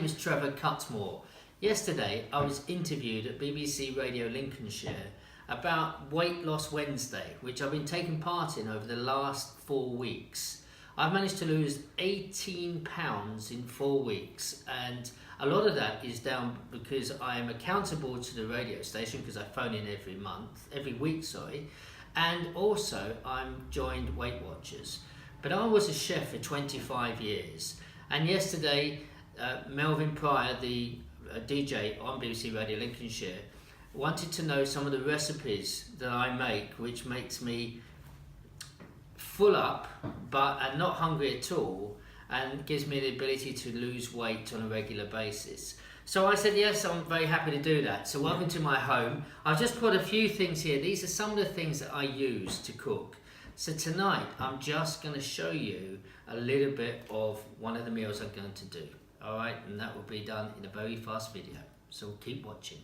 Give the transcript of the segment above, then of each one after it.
name is Trevor Cutmore. Yesterday I was interviewed at BBC Radio Lincolnshire about Weight Loss Wednesday, which I've been taking part in over the last 4 weeks. I've managed to lose 18 pounds in 4 weeks, and a lot of that is down because I am accountable to the radio station because I phone in every week, and also I'm joined Weight Watchers. But I was a chef for 25 years, and yesterday Melvin Pryor, the DJ on BBC Radio Lincolnshire, wanted to know some of the recipes that I make, which makes me full up and not hungry at all, and gives me the ability to lose weight on a regular basis. So I said yes, I'm very happy to do that. So welcome to my home. I've just put a few things here. These are some of the things that I use to cook. So tonight I'm just going to show you a little bit of one of the meals I'm going to do. Alright, and that will be done in a very fast video. So keep watching.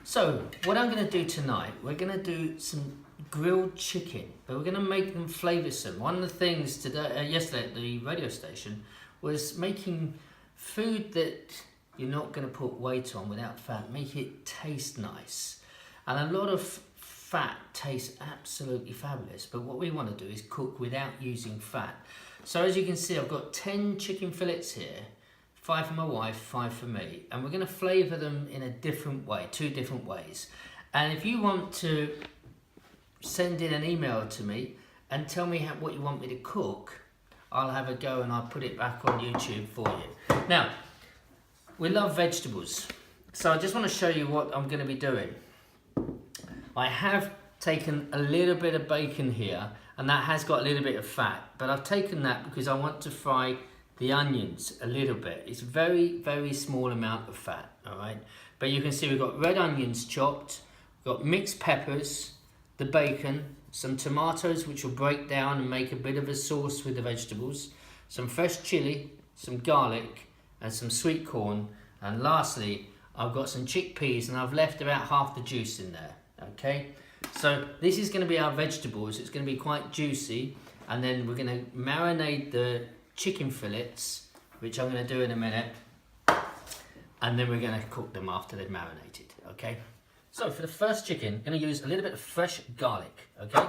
So what I'm going to do tonight, we're going to do some grilled chicken, but we're going to make them flavoursome. One of the things yesterday at the radio station was making food that you're not going to put weight on without fat, make it taste nice. And a lot of fat tastes absolutely fabulous, but what we want to do is cook without using fat. So as you can see, I've got 10 chicken fillets here. 5 for my wife, 5 for me, and we're going to flavour them in a different way, 2 different ways. And if you want to send in an email to me and tell me what you want me to cook, I'll have a go and I'll put it back on YouTube for you. Now, we love vegetables, so I just want to show you what I'm going to be doing. I have taken a little bit of bacon here, and that has got a little bit of fat, but I've taken that because I want to fry the onions a little bit. It's very, very small amount of fat, all right? But you can see we've got red onions chopped, we've got mixed peppers, the bacon, some tomatoes which will break down and make a bit of a sauce with the vegetables, some fresh chili, some garlic, and some sweet corn. And lastly, I've got some chickpeas, and I've left about half the juice in there, okay? So this is gonna be our vegetables. It's gonna be quite juicy, and then we're gonna marinate the chicken fillets, which I'm going to do in a minute, and then we're going to cook them after they've marinated, okay? So for the first chicken, I'm going to use a little bit of fresh garlic, okay?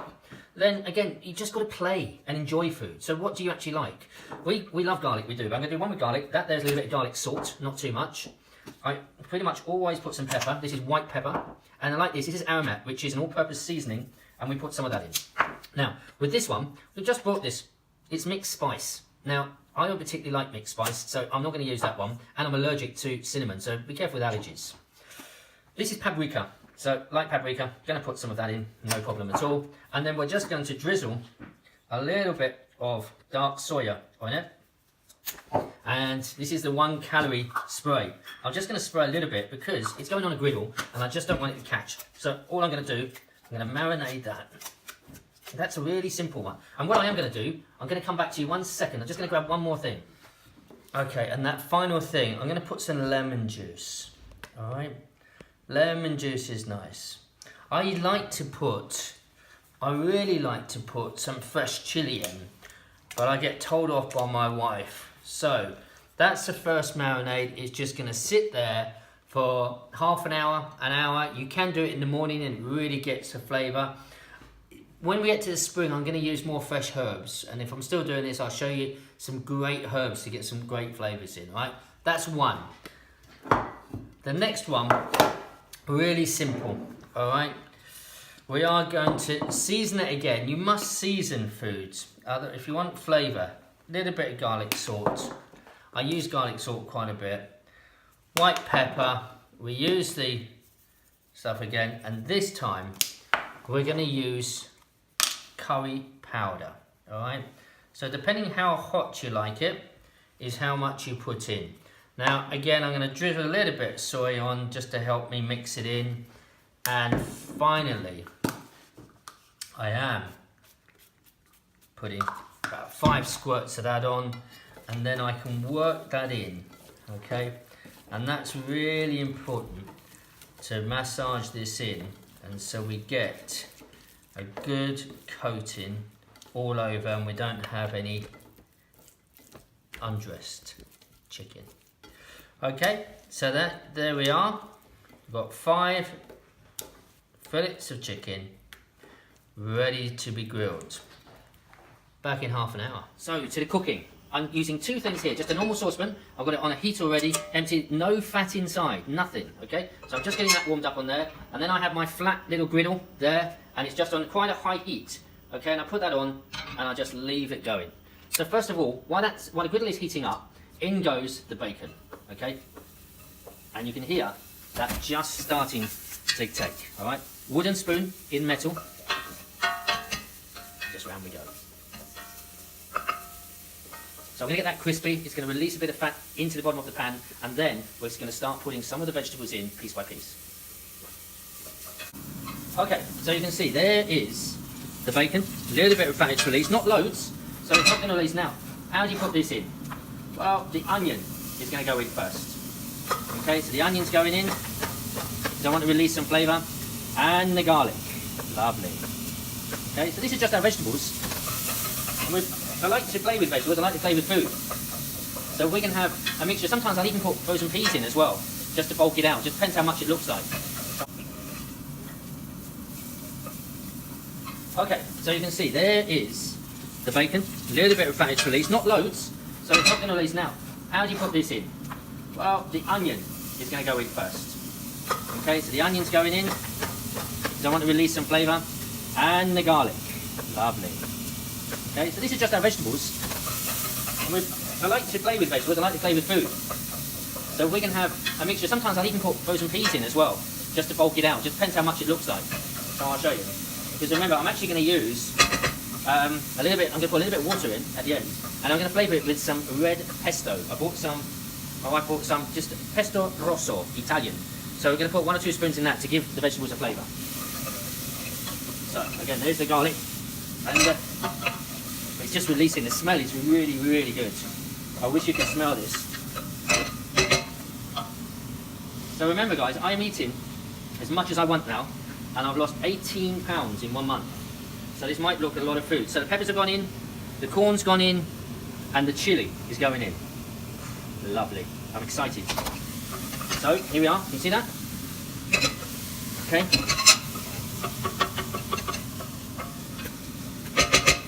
Then again, you just got to play and enjoy food. So what do you actually like? We love garlic, we do, but I'm going to do one with garlic. There's a little bit of garlic salt, not too much. I pretty much always put some pepper. This is white pepper, and I like this is aromat, which is an all-purpose seasoning, and we put some of that in. Now, with this one, we've just bought this. It's mixed spice. Now, I don't particularly like mixed spice, so I'm not going to use that one, and I'm allergic to cinnamon, so be careful with allergies. This is paprika, so like paprika, going to put some of that in, no problem at all. And then we're just going to drizzle a little bit of dark soya on it. And this is the 1 calorie spray. I'm just going to spray a little bit because it's going on a griddle, and I just don't want it to catch. So all I'm going to do, I'm going to marinate that. That's a really simple one. And what I am going to do, I'm going to come back to you 1 second. I'm just going to grab one more thing. Okay, and that final thing, I'm going to put some lemon juice. All right, lemon juice is nice. I really like to put some fresh chili in, but I get told off by my wife. So that's the first marinade. It's just going to sit there for half an hour, an hour. You can do it in the morning and it really gets the flavour. When we get to the spring, I'm going to use more fresh herbs, and if I'm still doing this, I'll show you some great herbs to get some great flavours in, right? That's one. The next one, really simple, all right? We are going to season it again. You must season foods if you want flavour. A little bit of garlic salt. I use garlic salt quite a bit. White pepper, we use the stuff again, and this time we're going to use curry powder, all right? So depending how hot you like it is how much you put in. Now again, I'm going to drizzle a little bit of soy on just to help me mix it in. And finally, I am putting about 5 squirts of that on, and then I can work that in, okay? And that's really important, to massage this in, and so we get a good coating all over and we don't have any undressed chicken. Okay, so there we are. We've got 5 fillets of chicken ready to be grilled. Back in half an hour. So to the cooking. I'm using 2 things here, just a normal saucepan. I've got it on a heat already, empty, no fat inside, nothing, okay? So I'm just getting that warmed up on there, and then I have my flat little griddle there, and it's just on quite a high heat, okay? And I put that on, and I just leave it going. So first of all, while the griddle is heating up, in goes the bacon, okay? And you can hear that just starting to take, all right? Wooden spoon in metal, just round we go. So I'm going to get that crispy, it's going to release a bit of fat into the bottom of the pan, and then we're just going to start putting some of the vegetables in piece by piece. Okay, so you can see there is the bacon, a little bit of fat it's released, not loads, so it's not going to release now. How do you put this in? Well, the onion is going to go in first. Okay, so the onion's going in, because I want to release some flavour, and the garlic. Lovely. Okay, so this is just our vegetables. And I like to play with vegetables, I like to play with food. So we can have a mixture. Sometimes I'll even put frozen peas in as well, just to bulk it out. Just depends how much it looks like. Okay, so you can see there is the bacon, a little bit of fat it's released, not loads, so it's not going to release now. How do you put this in? Well, the onion is going to go in first. Okay, so the onion's going in, because I want to release some flavour, and the garlic. Lovely. Okay, so this is just our vegetables. And I like to play with vegetables, I like to play with food. So we can have a mixture. Sometimes I'll even put frozen peas in as well, just to bulk it out. Just depends how much it looks like. So I'll show you. Because remember, I'm actually going to use I'm going to put a little bit of water in at the end, and I'm going to flavour it with some red pesto. My wife bought some just pesto rosso, Italian. So we're going to put 1 or 2 spoons in that to give the vegetables a flavour. So again, there's the garlic, and it's just releasing. The smell is really, really good. I wish you could smell this. So remember guys, I am eating as much as I want now, and I've lost 18 pounds in 1 month. So this might look a lot of food. So the peppers have gone in, the corn's gone in, and the chilli is going in. Lovely. I'm excited. So here we are. Can you see that? Okay.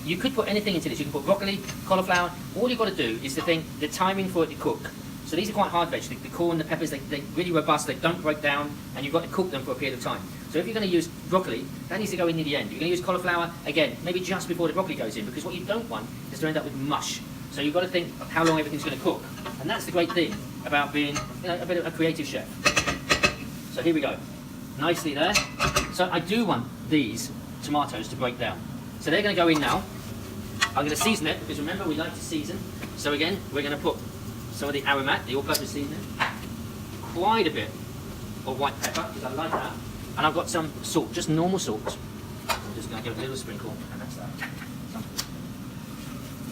You could put anything into this. You can put broccoli, cauliflower. All you've got to do is the timing for it to cook. So these are quite hard veg. The corn, the peppers, they're really robust. They don't break down, and you've got to cook them for a period of time. So if you're going to use broccoli, that needs to go in near the end. You're going to use cauliflower, again, maybe just before the broccoli goes in, because what you don't want is to end up with mush. So you've got to think how long everything's going to cook. And that's the great thing about being a bit of a creative chef. So here we go. Nicely there. So I do want these tomatoes to break down. So they're going to go in now. I'm going to season it, because remember we like to season. So again, we're going to put some of the aromat, the all-purpose seasoning, quite a bit of white pepper, because I like that. And I've got some salt, just normal salt. I'm just going to give it a little sprinkle, and that's that.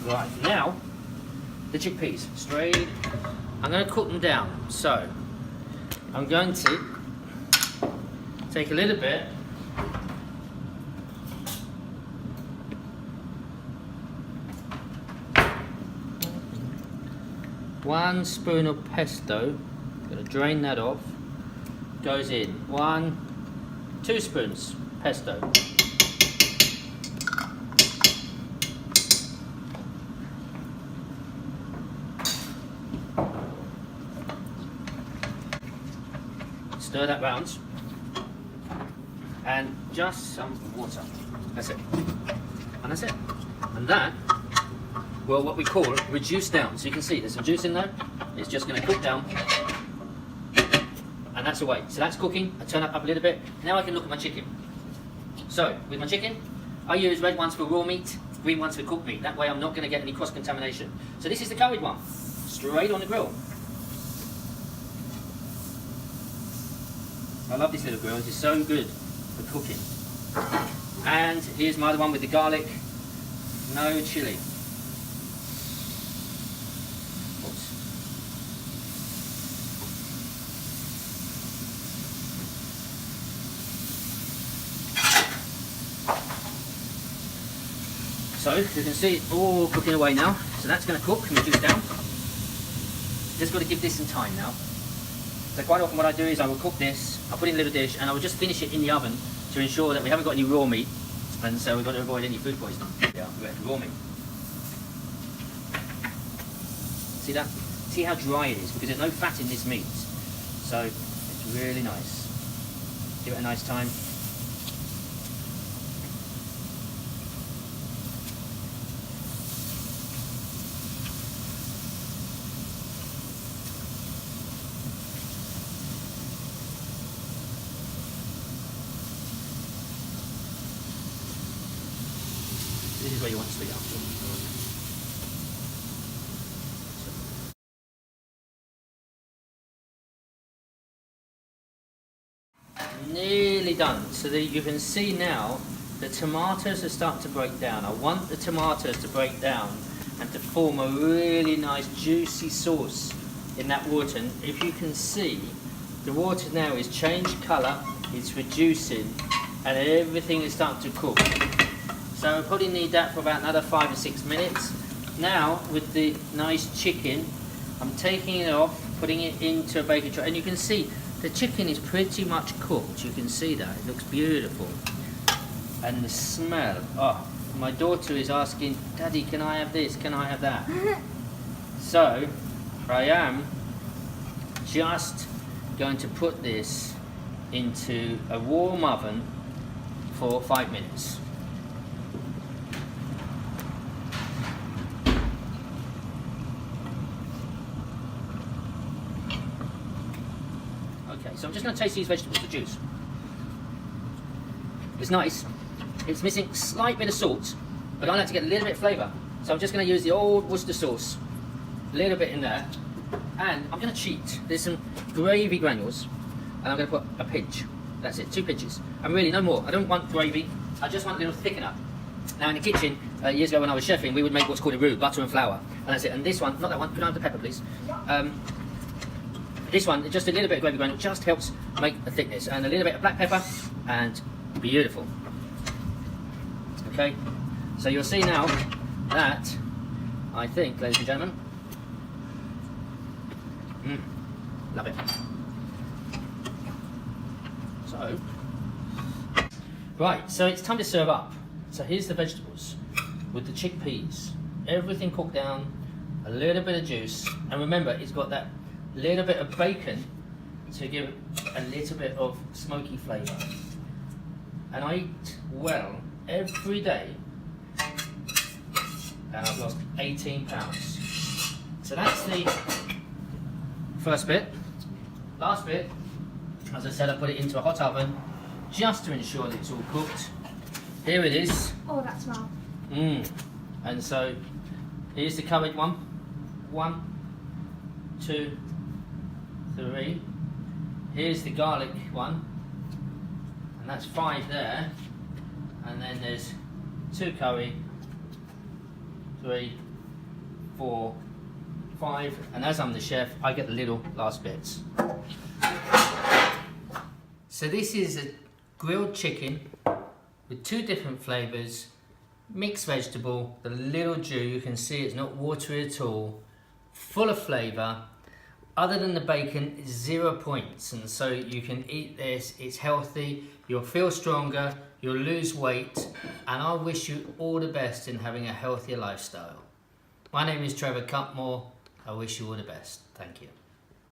Right, now, the chickpeas, straight. I'm going to cook them down. So, I'm going to take a little bit . 1 spoon of pesto, going to drain that off, goes in. 2 spoons pesto. Stir that round, and just some water. That's it. And that's it. And that will what we call reduce down. So you can see there's some juice in there. It's just going to cook down, and that's away. So that's cooking. I turn it up a little bit. Now I can look at my chicken. So with my chicken, I use red ones for raw meat, green ones for cooked meat. That way I'm not going to get any cross-contamination. So this is the curried one, straight on the grill. I love this little grill. It's so good for cooking. And here's my other one with the garlic, no chili. Oops. So you can see it all cooking away now. So that's going to cook and reduce down. Just got to give this some time now. So quite often what I do is I will cook this, I'll put it in a little dish, and I will just finish it in the oven to ensure that we haven't got any raw meat, and so we've got to avoid any food poisoning. Yeah, we have raw meat. See that? See how dry it is, because there's no fat in this meat. So it's really nice. Give it a nice time. This is where you want to be after. Nearly done. So that you can see now the tomatoes are starting to break down. I want the tomatoes to break down and to form a really nice juicy sauce in that water. And if you can see, the water now is changed colour, it's reducing, and everything is starting to cook. So we'll probably need that for about another 5 or 6 minutes. Now, with the nice chicken, I'm taking it off, putting it into a baking tray, and you can see the chicken is pretty much cooked. You can see that, it looks beautiful. And the smell, oh, my daughter is asking, Daddy, can I have this, can I have that? So, I am just going to put this into a warm oven for 5 minutes. Okay, so I'm just going to taste these vegetables, the juice. It's nice. It's missing a slight bit of salt, but I like to get a little bit of flavour. So I'm just going to use the old Worcester sauce, a little bit in there, and I'm going to cheat. There's some gravy granules, and I'm going to put a pinch. That's it, 2 pinches. And really, no more. I don't want gravy. I just want a little thickener. Now in the kitchen, years ago when I was chefing, we would make what's called a roux, butter and flour. And that's it. And this one, not that one, can I have the pepper please? This one, just a little bit of gravy granule, just helps make a thickness. And a little bit of black pepper, and beautiful. Okay, so you'll see now that, I think, ladies and gentlemen, love it. So, right, so it's time to serve up. So here's the vegetables with the chickpeas. Everything cooked down, a little bit of juice, and remember, it's got that little bit of bacon to give a little bit of smoky flavour. And I eat well every day, and I've lost 18 pounds. So that's the first bit. Last bit, as I said, I put it into a hot oven just to ensure that it's all cooked. Here it is. Oh, that smell. And so here's the curried one. 1, 2, 3. Here's the garlic one, and that's 5 there. And then there's 2 curry, 3, 4, 5, and as I'm the chef, I get the little last bits. So this is a grilled chicken with 2 different flavours, mixed vegetable, the little jus, you can see it's not watery at all, full of flavour. Other than the bacon, 0 points, and so you can eat this, it's healthy, you'll feel stronger, you'll lose weight, and I wish you all the best in having a healthier lifestyle. My name is Trevor Cutmore, I wish you all the best. Thank you.